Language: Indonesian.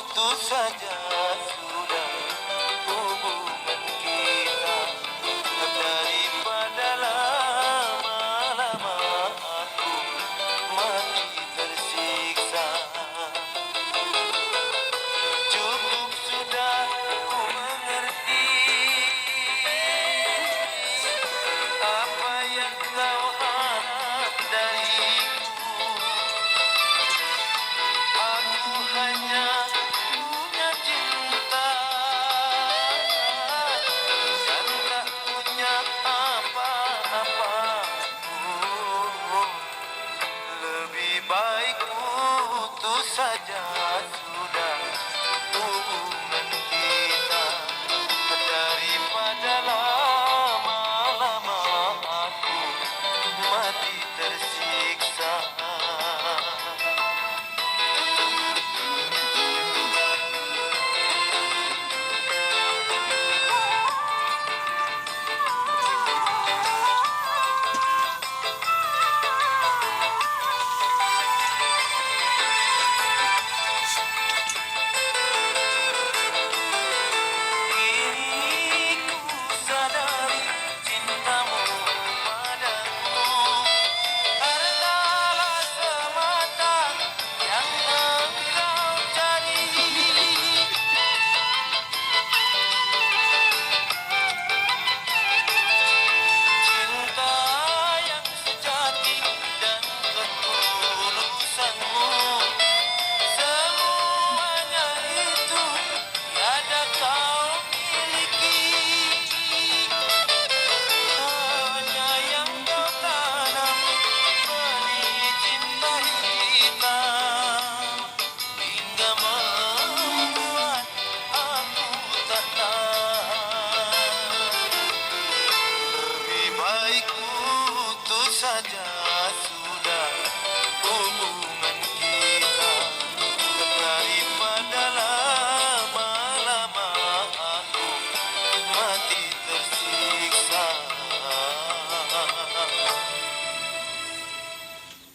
putus saja sudah hubungan kita, daripada lama-lama aku mati tersiksa. Cukup sudah ku mengerti apa yang kau harap dariku. Aku hanya punya cinta dan tak punya apa-apa. Lebih baik putus saja sudah hubungan kita, daripada lama-lama aku mati tersiksa. Kini ku sadari cintamu padaku adalah semata yang engkau cari. Cinta yang sejati dan ketulusanmu, semuanya itu tiada kau miliki. Hanya yang kau tanam benih cinta kita, hingga membuat aku tak tahan. Lebih baik putus saja